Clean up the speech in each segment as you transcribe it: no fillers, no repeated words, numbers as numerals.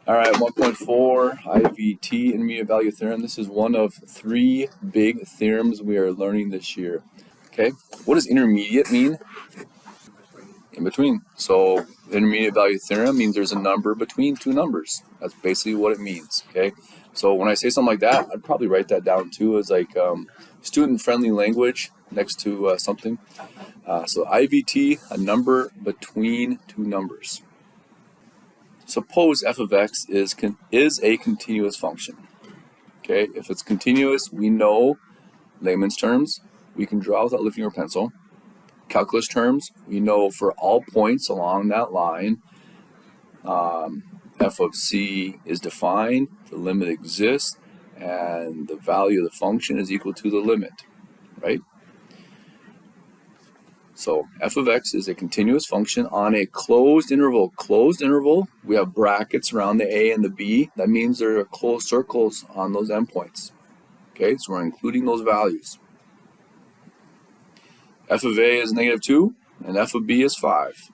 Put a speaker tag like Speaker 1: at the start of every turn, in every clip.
Speaker 1: All right, 1.4 IVT, intermediate value theorem. This is one of 3 big theorems we are learning this year. Okay, what does intermediate mean? In between. So intermediate value theorem means there's a number between 2 numbers. That's basically what it means. Okay, so when I say something like that, I'd probably write that down too as like student-friendly language next to something. So IVT, a number between 2 numbers. Suppose f of x is a continuous function. Okay, if it's continuous, we know, layman's terms, we can draw without lifting our pencil. Calculus terms, we know for all points along that line, f of c is defined, the limit exists, and the value of the function is equal to the limit, right? So f of x is a continuous function on a closed interval. Closed interval, we have brackets around the a and the b. That means there are closed circles on those endpoints. Okay, so we're including those values. F of a is -2, and f of b is 5.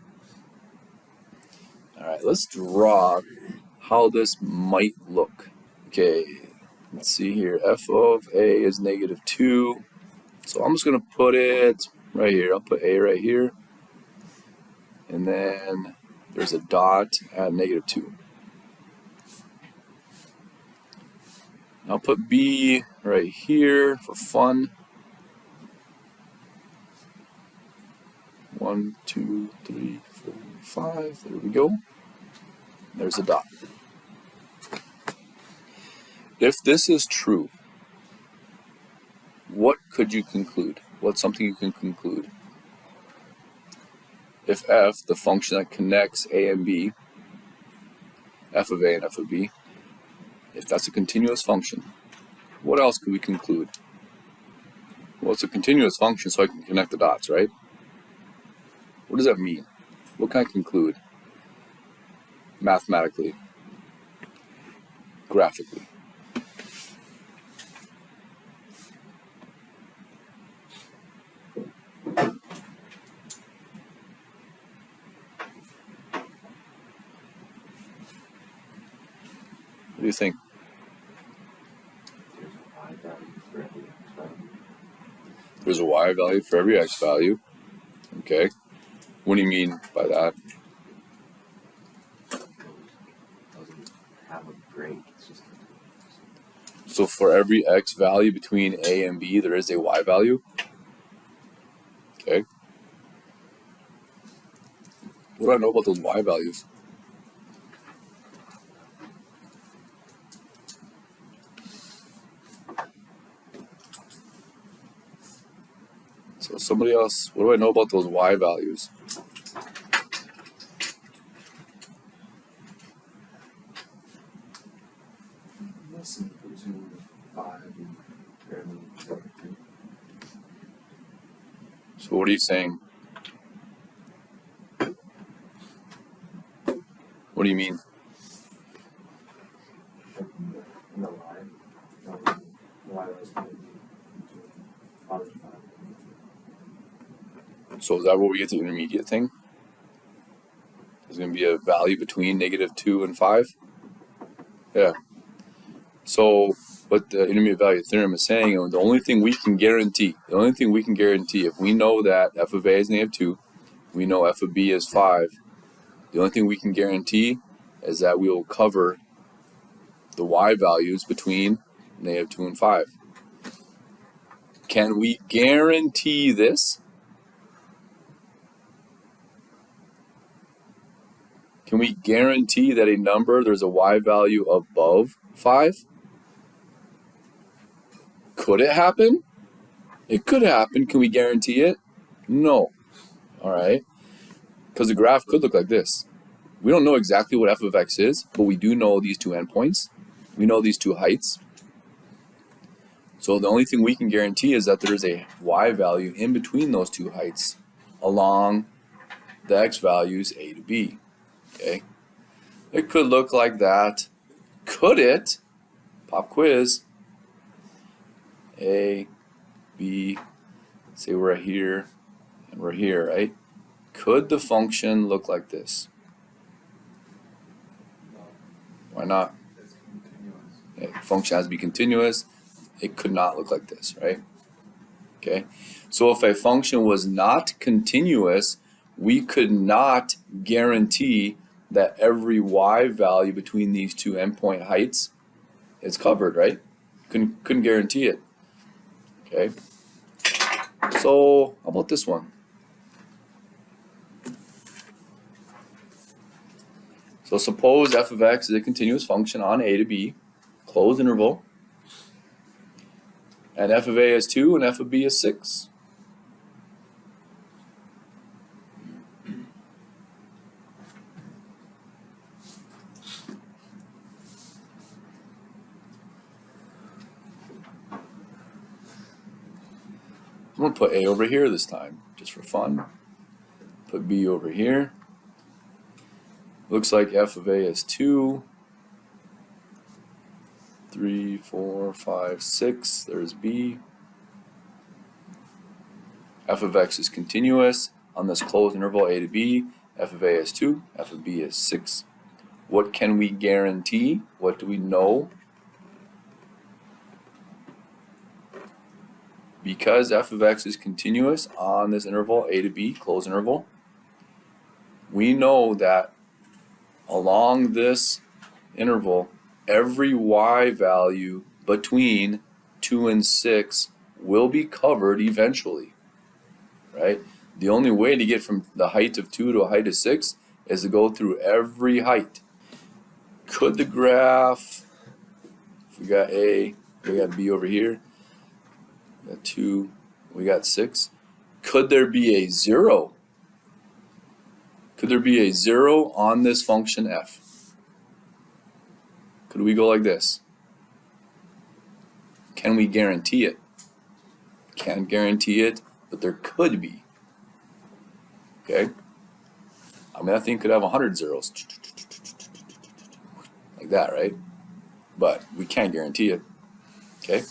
Speaker 1: All right, let's draw how this might look. Okay, let's see here. F of a is -2. So I'm just going to put it right here. I'll put a right here. And then there's a dot at -2. I'll put b right here for fun. 1, 2, 3, 4, 5. There we go. There's a dot. If this is true, what could you conclude? What's something you can conclude? If f, the function that connects a and b, f of a and f of b, if that's a continuous function, what else could we conclude? Well, it's a continuous function, so I can connect the dots, right? What does that mean? What can I conclude? Mathematically, graphically. What do you think? There's a y value for every x value. Okay. What do you mean by that? So for every x value between a and b, there is a y value. Okay. What do I know about those y values? So somebody else, what do I know about those y values? So what are you saying? What do you mean? So is that where we get the intermediate thing? There's going to be a value between -2 and 5? Yeah. So what the intermediate value theorem is saying, the only thing we can guarantee, if we know that f of a is -2, we know f of b is 5, the only thing we can guarantee is that we will cover the y values between -2 and 5. Can we guarantee this? Can we guarantee that a number, there's a y value above 5? Could it happen? It could happen. Can we guarantee it? No. All right. Because the graph could look like this. We don't know exactly what f of x is, but we do know these 2 endpoints. We know these 2 heights. So the only thing we can guarantee is that there's a y value in between those 2 heights along the x values a to b. Okay. It could look like that. Could it? Pop quiz. A, B, say we're here and we're here, right? Could the function look like this? Why not? Okay, function has to be continuous. It could not look like this, right? Okay, so if a function was not continuous, we could not guarantee that every y value between these two endpoint heights is covered, right? Couldn't guarantee it. Okay, so how about this one? So suppose f of x is a continuous function on a to b, closed interval, and f of a is 2 and f of b is 6. I'm going to put a over here this time, just for fun. Put b over here. Looks like f of a is 2, 3, 4, 5, 6. There's b. F of x is continuous on this closed interval a to b. F of a is 2, f of b is 6. What can we guarantee? What do we know? Because f of x is continuous on this interval a to b, closed interval, we know that along this interval, every y value between 2 and 6 will be covered eventually, right? The only way to get from the height of 2 to a height of 6 is to go through every height. Could the graph, if we got a, we got b over here, we got 2, we got 6, could there be a 0? Could there be a 0 on this function f? Could we go like this? Can we guarantee it? Can't guarantee it, but there could be. Okay? I mean, that thing could have 100 zeros. Like that, right? But we can't guarantee it. Okay?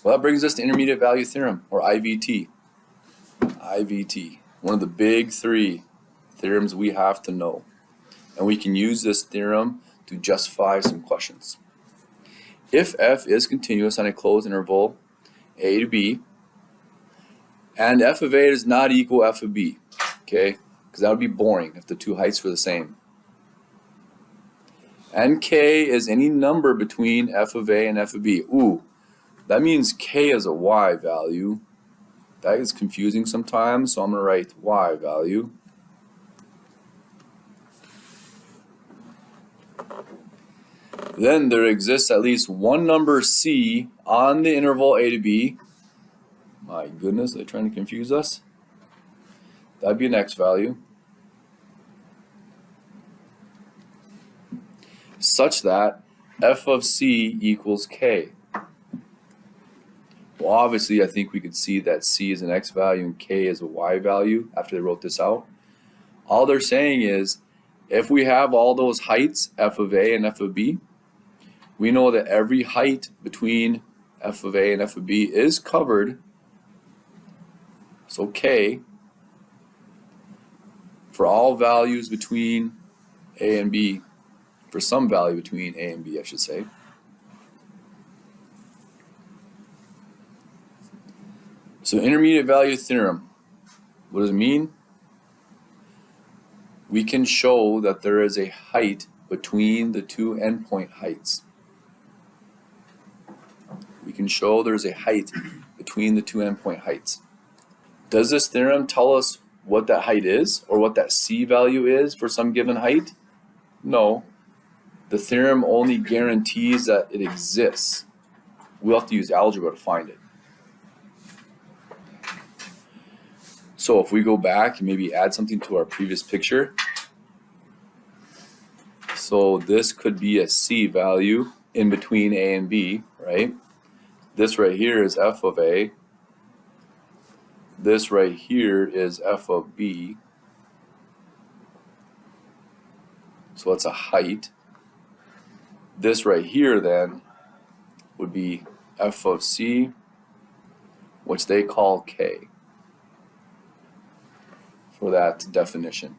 Speaker 1: Well, that brings us to intermediate value theorem, or IVT. IVT. One of the big 3 theorems we have to know. And we can use this theorem to justify some questions. If f is continuous on a closed interval a to b, and f of a does not equal f of b, okay, because that would be boring if the two heights were the same, and k is any number between f of a and f of b. Ooh, that means k is a y value. That is confusing sometimes, so I'm going to write y value. Then there exists at least one number c on the interval a to b. My goodness, they're trying to confuse us. That'd be an x value. Such that f of c equals k. Well, obviously, I think we could see that c is an x value and k is a y value after they wrote this out. All they're saying is, if we have all those heights, f of a and f of b, we know that every height between f of a and f of b is covered. So k, for all values between a and b, for some value between a and b, I should say. So intermediate value theorem, what does it mean? We can show that there is a height between the two endpoint heights. We can show there's a height between the two endpoint heights. Does this theorem tell us what that height is, or what that c value is for some given height? No. The theorem only guarantees that it exists. We'll have to use algebra to find it. So if we go back and maybe add something to our previous picture, so this could be a c value in between a and b, right? This right here is f of a. This right here is f of b. So it's a height. This right here then would be f of c, which they call k for that definition.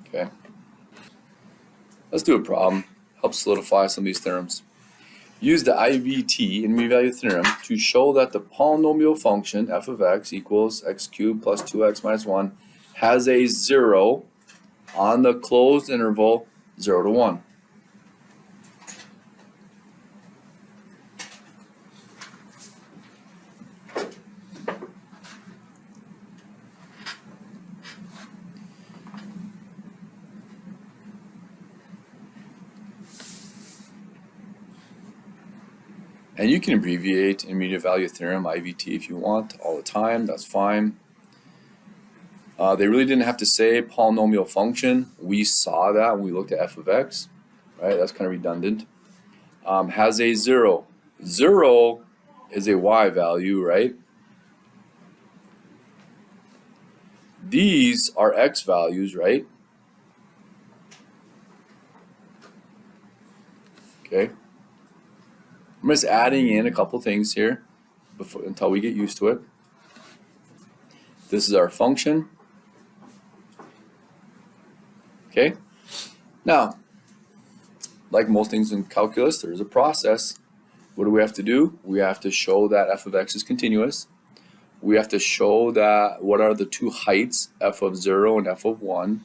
Speaker 1: Okay. Let's do a problem. help solidify some of these theorems. Use the IVT, intermediate value theorem, to show that the polynomial function f of x equals x cubed plus 2x minus 1 has a 0 on the closed interval 0 to 1. And you can abbreviate intermediate value theorem, IVT, if you want all the time, that's fine. They really didn't have to say polynomial function. We saw that when we looked at f of x, right? That's kind of redundant. Has a 0. 0 is a y value, right? These are x values, right? Okay. I'm just adding in a couple things here until we get used to it. This is our function. Okay. Now, like most things in calculus, there's a process. What do we have to do? We have to show that f of x is continuous. We have to show that what are the two heights, f of 0 and f of 1.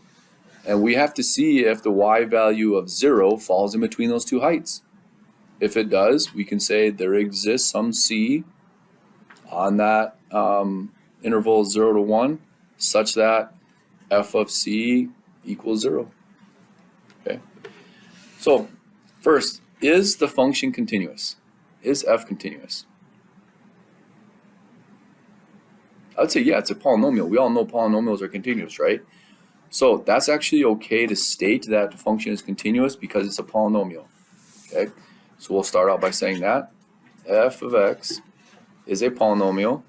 Speaker 1: And we have to see if the y value of 0 falls in between those two heights. If it does, we can say there exists some c on that interval 0 to 1 such that f of c equals 0. Okay. So first, is the function continuous? Is f continuous? I would say yeah, it's a polynomial. We all know polynomials are continuous, right? So that's actually okay to state that the function is continuous because it's a polynomial. Okay. So we'll start out by saying that f of x is a polynomial.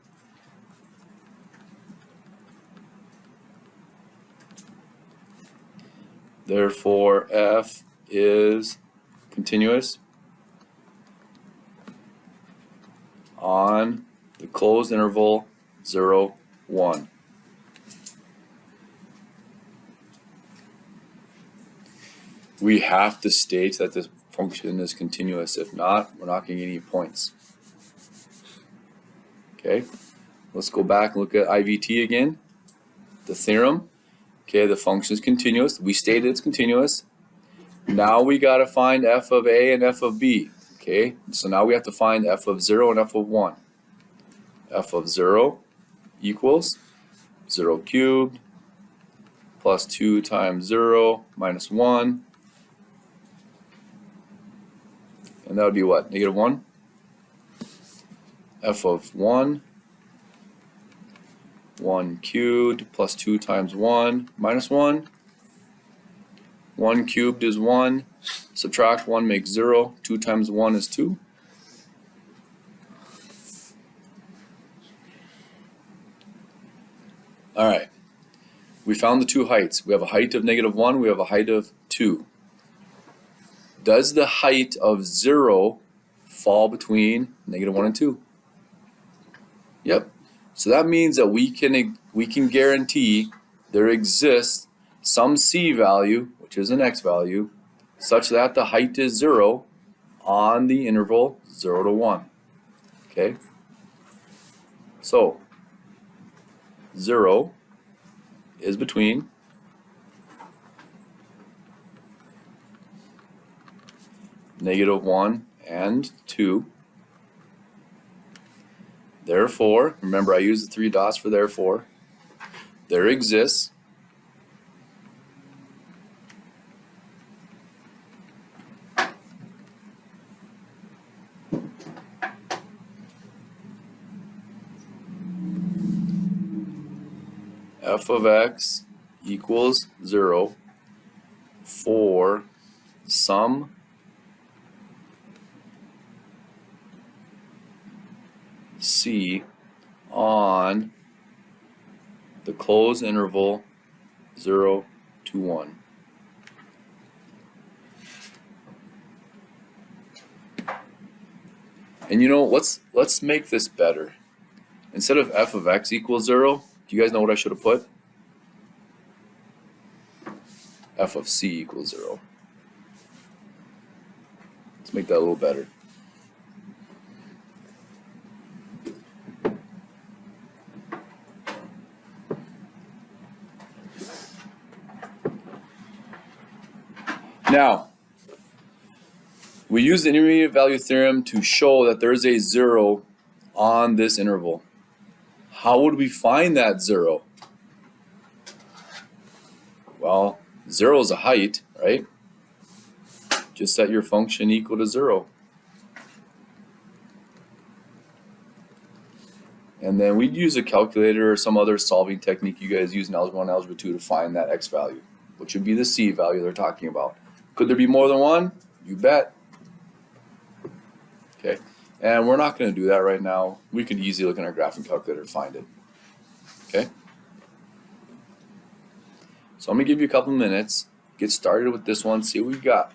Speaker 1: Therefore, f is continuous on the closed interval 0, 1. We have to state that this function is continuous. If not, we're not going to get any points. Okay, let's go back and look at IVT again. The theorem. Okay, the function is continuous. We stated it's continuous. Now we got to find f of a and f of b. Okay, so now we have to find f of 0 and f of 1. F of 0 equals 0 cubed plus 2 times 0 minus 1. And that would be what? Negative 1? F of 1, 1 cubed plus 2 times 1 minus 1. 1 cubed is 1. Subtract 1 makes 0. 2 times 1 is 2. All right. We found the two heights. We have a height of negative 1. We have a height of 2. Does the height of 0 fall between negative 1 and 2? Yep. So that means that we can guarantee there exists some c value, which is an x value, such that the height is 0 on the interval 0 to 1. Okay? So 0 is between negative 1 and 2. Therefore, remember I used the 3 dots for therefore, there exists f of x equals 0 for some c on the closed interval 0 to 1. And you know, let's make this better. Instead of f of x equals 0, do you guys know what I should have put? F of c equals 0. Let's make that a little better. Now, we use the intermediate value theorem to show that there is a 0 on this interval. How would we find that 0? Well, 0 is a height, right? Just set your function equal to 0. And then we'd use a calculator or some other solving technique you guys use in Algebra 1 and Algebra 2 to find that x value, which would be the c value they're talking about. Could there be more than one? You bet. Okay, and we're not going to do that right now. We could easily look in our graphing calculator to find it. Okay, so I'm going to give you a couple minutes, get started with this one, see what we've got.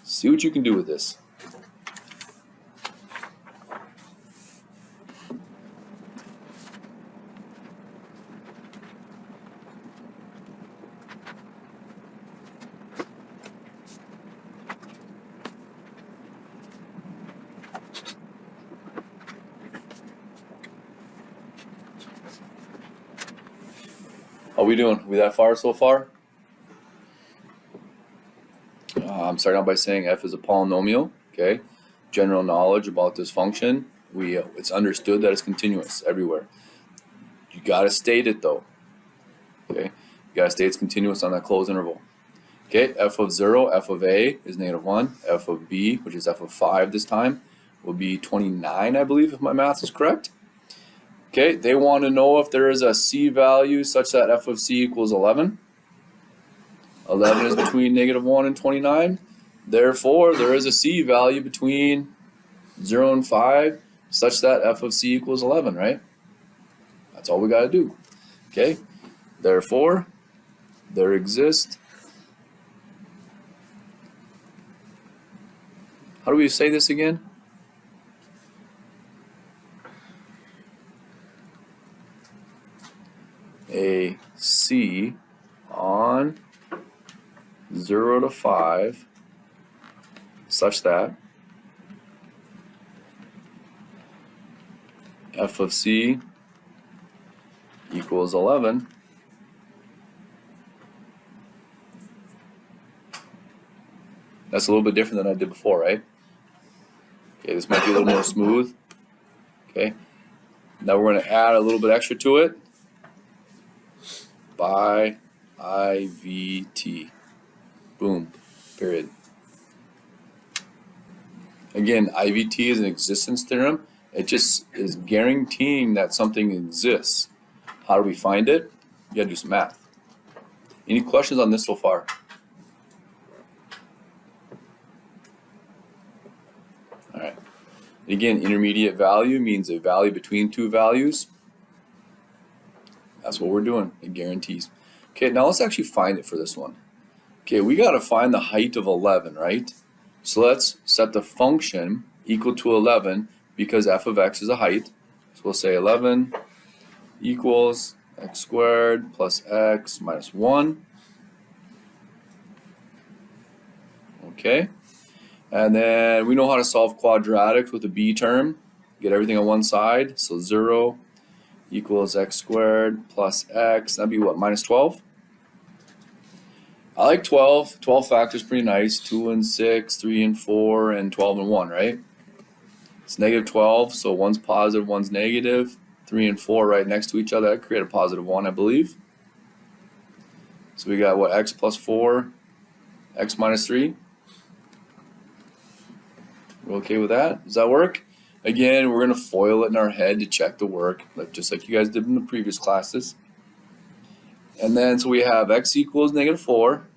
Speaker 1: See what you can do with this. How we doing? We that far so far? I'm starting out by saying f is a polynomial. Okay, general knowledge about this function. It's understood that it's continuous everywhere. You gotta state it though. Okay, you gotta state it's continuous on that closed interval. Okay, f of 0, f of a is -1. F of b, which is f of 5 this time, will be 29, I believe, if my math is correct. Okay, they want to know if there is a c value such that f of c equals 11. 11 is between -1 and 29. Therefore, there is a c value between 0 and 5 such that f of c equals 11, right? That's all we got to do. Okay, therefore, there exists. How do we say this again? A c on 0 to 5 such that f of c equals 11. That's a little bit different than I did before, right? Okay, this might be a little more smooth. Okay, now we're going to add a little bit extra to it by IVT. Boom, period. Again, IVT is an existence theorem. It just is guaranteeing that something exists. How do we find it? You gotta do some math. Any questions on this so far? All right. Again, intermediate value means a value between two values. That's what we're doing. It guarantees. Okay, now let's actually find it for this one. Okay, we got to find the height of 11, right? So let's set the function equal to 11 because f of x is a height. So we'll say 11 equals x squared plus x minus 1. Okay, and then we know how to solve quadratics with a b term. Get everything on one side. So 0 equals x squared plus x. That'd be what, minus 12? I like 12. 12 factors pretty nice. 2 and 6, 3 and 4, and 12 and 1, right? It's -12, so one's positive, one's negative. 3 and 4 right next to each other. That create a positive 1, I believe. So we got what, x plus 4, x minus 3. We're okay with that? Does that work? Again, we're going to FOIL it in our head to check the work, just like you guys did in the previous classes. And then, so we have x equals -4,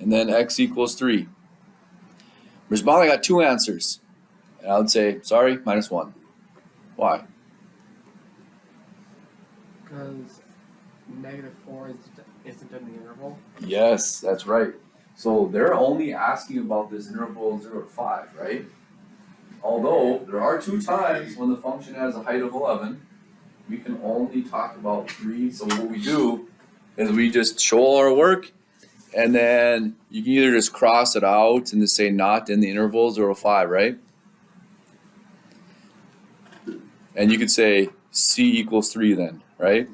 Speaker 1: and then x equals 3. Ms. Bond, I got two answers. And I would say, sorry, -1. Why?
Speaker 2: Because -4 isn't in the interval.
Speaker 1: Yes, that's right. So they're only asking about this interval 0 to 5, right? Although there are two times when the function has a height of 11, we can only talk about 3. So what we do is we just show all our work, and then you can either just cross it out and just say not in the interval 0 to 5, right? And you could say C equals 3 then, right?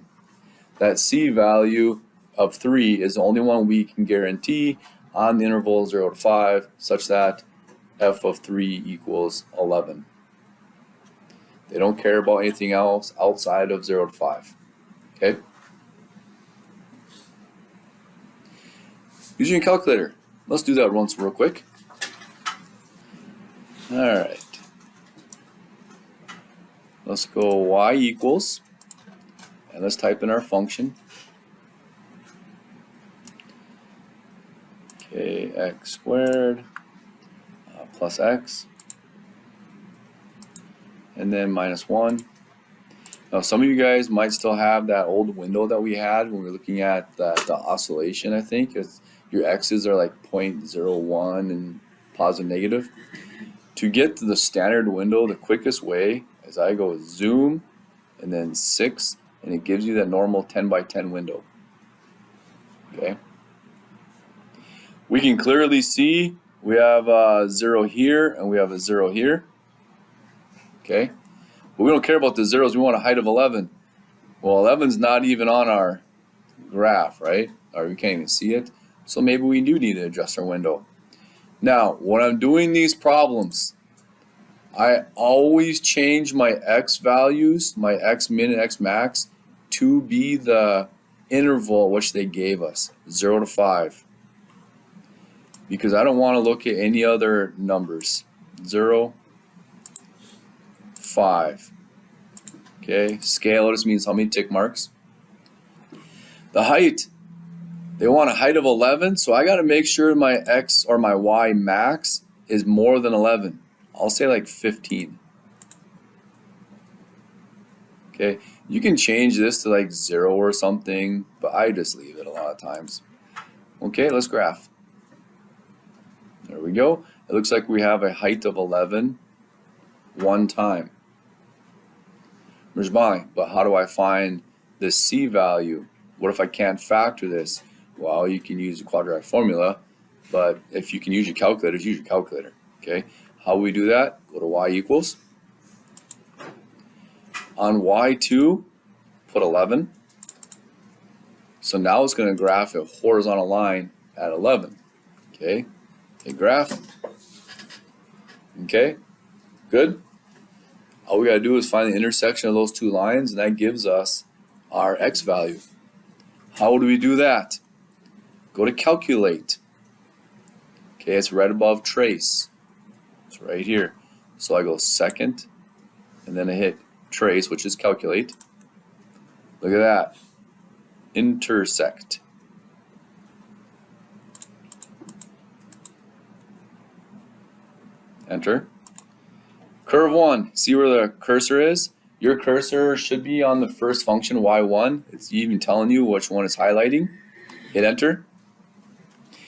Speaker 1: That C value of 3 is the only one we can guarantee on the interval 0 to 5, such that f of 3 equals 11. They don't care about anything else outside of 0 to 5. Okay? Using a calculator. Let's do that once real quick. Alright. Let's go y equals, and let's type in our function. Okay, x squared plus x, and then minus 1. Now some of you guys might still have that old window that we had when we were looking at the oscillation, I think. Your x's are like 0.01 and positive negative. To get to the standard window, the quickest way is I go zoom and then 6, and it gives you that normal 10 by 10 window. Okay. We can clearly see we have a 0 here and we have a 0 here. Okay. But we don't care about the zeros. We want a height of 11. Well, 11's not even on our graph, right? Or we can't even see it. So maybe we do need to adjust our window. Now, when I'm doing these problems, I always change my x values, my x min and x max, to be the interval which they gave us, 0 to 5. Because I don't want to look at any other numbers. 0, 5. Okay, scale just means how many tick marks. The height, they want a height of 11, so I got to make sure my x or my y max is more than 11. I'll say like 15. Okay, you can change this to like 0 or something, but I just leave it a lot of times. Okay, let's graph. There we go. It looks like we have a height of 11 one time. But how do I find this C value? What if I can't factor this? Well, you can use the quadratic formula, but if you can use your calculator, use your calculator. Okay, how do we do that? Go to y equals. On y2, put 11. So now it's going to graph a horizontal line at 11. Okay, a graph. Okay, good. All we got to do is find the intersection of those two lines, and that gives us our x value. How do we do that? Go to calculate. Okay, it's right above trace. It's right here. So I go second, and then I hit trace, which is calculate. Look at that. Intersect. Enter. Curve 1. See where the cursor is? Your cursor should be on the first function, y1. It's even telling you which one it's highlighting. Hit enter.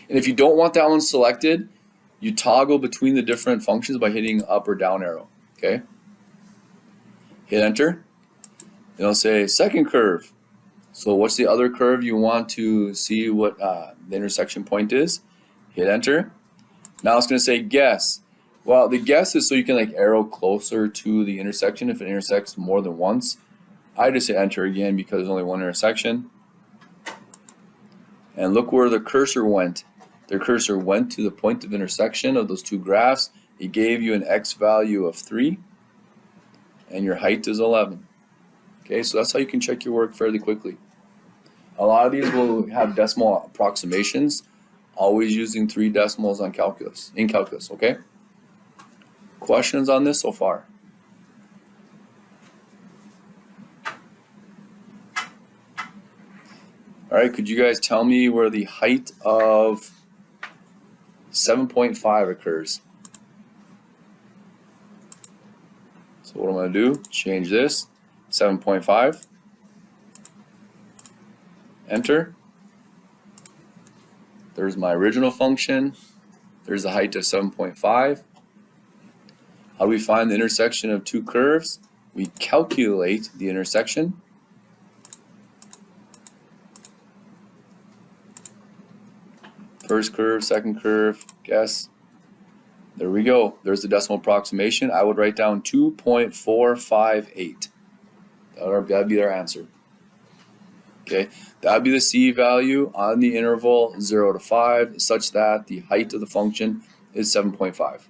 Speaker 1: And if you don't want that one selected, you toggle between the different functions by hitting up or down arrow. Okay? Hit enter. Then it'll say second curve. So what's the other curve you want to see what the intersection point is? Hit enter. Now it's going to say guess. Well, the guess is so you can like arrow closer to the intersection if it intersects more than once. I just hit enter again because there's only one intersection. And look where the cursor went. The cursor went to the point of intersection of those two graphs. It gave you an x value of 3 and your height is 11. Okay, so that's how you can check your work fairly quickly. A lot of these will have decimal approximations, always using 3 decimals in calculus, okay? Questions on this so far? All right, could you guys tell me where the height of 7.5 occurs? So what I'm going to do, change this, 7.5, enter. There's my original function. There's the height of 7.5. How do we find the intersection of two curves? We calculate the intersection. First curve, second curve, guess. There we go. There's the decimal approximation. I would write down 2.458. That'd be their answer. Okay, that would be the C value on the interval 0 to 5, such that the height of the function is 7.5.